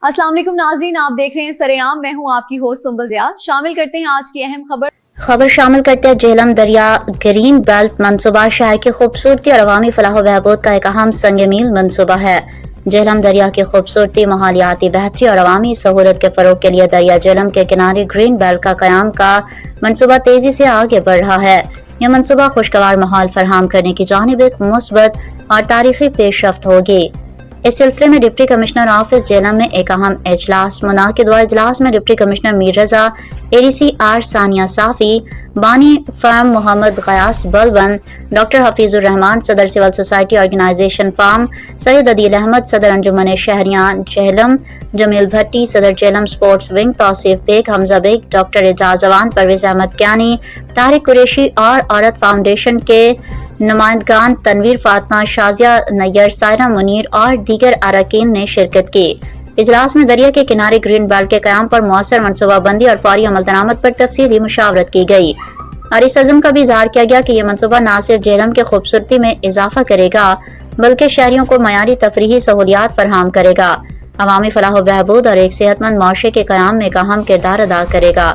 अस्सलाम वालेकुम नाज़रीन, आप देख रहे हैं सरेआम। मैं हूं आपकी होस्ट सुंबल ज़िया। शामिल करते हैं आज की अहम खबर शामिल करते हैं झेलम दरिया ग्रीन बेल्ट मंसूबा शहर की खूबसूरती और अवामी फलाह बहबूद का एक अहम संग मील मंसूबा है। झेलम दरिया की खूबसूरती, माहौलियाती बेहतरी और अवामी सहूलत के फरोग के लिए दरिया झेलम के किनारे ग्रीन बेल्ट का क़याम का मंसूबा तेजी से आगे बढ़ रहा है। यह मंसूबा खुशगवार माहौल फराहम करने की जानिब एक मुस्बत और तारीखी पेशरफ्त होगी। इस सिलसिले में डिप्टी कमिश्नर ऑफिस झेलम में एक अहम इजलास मुनाकिद हुआ। इजलास में deputy commissioner Mir Raza, ADC R Sania Safi, बानी फार्म मोहम्मद गयास बलबन, डॉक्टर हफीजुर रहमान, सदर civil society organisation forum, Syed Adeel Ahmed, सदर अंजुमन शहरियान झेलम, जमील भट्टी, सदर Jhelum sports wing, Tauseef Baig, Hamza Baig, doctor Ejaz Awan, Pervez Ahmed Kiyani, Tariq Qureshi और औरत फाउंडेशन के नुमाइंदगान तनवीर फातिमा, शाजिया नैयर, सायरा मुनीर और दीगर अरकान ने शिरकत की। इजलास में दरिया के किनारे ग्रीन बेल्ट के क़याम पर मौसर मनसूबाबंदी और फौरी अमल दरामद पर तफसीली मुशावरत की गई और इस अज़्म का भी इज़हार किया गया कि यह मनसूबा न सिर्फ झेलम की खूबसूरती में इजाफा करेगा बल्कि शहरियों को मयारी तफरीही सहूलियात फराहम करेगा, अवामी फलाह बहबूद और एक सेहतमंद माशरे के क़याम में एक अहम किरदार अदा करेगा।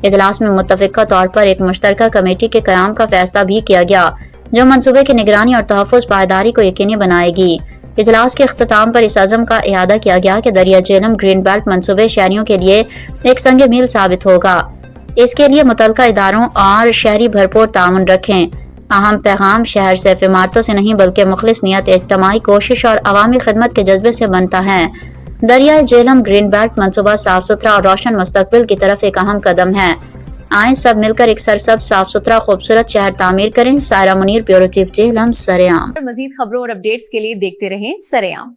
इजलास में मुत्तफ़िक़ा तौर पर एक मुश्तरका कमेटी के क़याम का फैसला भी किया गया जो मंसूबे की निगरानी और तहफ़्फ़ुज़ पायदारी को यकीनी बनाएगी। इजलास के अख्ताम पर इस अज़्म का इआदा किया गया कि दरिया झेलम ग्रीन बेल्ट मंसूबे शहरियों के लिए एक संग मील साबित होगा। इसके लिए मुतल्लिका इदारों और शहरी भरपूर ताउन रखें। अहम पैगाम शहर सिर्फ इमारतों से नहीं बल्कि मुखलिस नियत, इज्तिमाई कोशिश और अवामी खिदमत के जज्बे से बनता है। दरिया झेलम ग्रीन बेल्ट मंसूबा साफ सुथरा और रोशन मुस्तकबिल की तरफ एक अहम कदम है। आए सब मिलकर एक सरसब्ज़, साफ सुथरा, खूबसूरत शहर तामीर करें। सायरा मुनीर, ब्यूरो चीफ झेलम, सरेआम। मजीद खबरों और अपडेट्स के लिए देखते रहें सरेआम।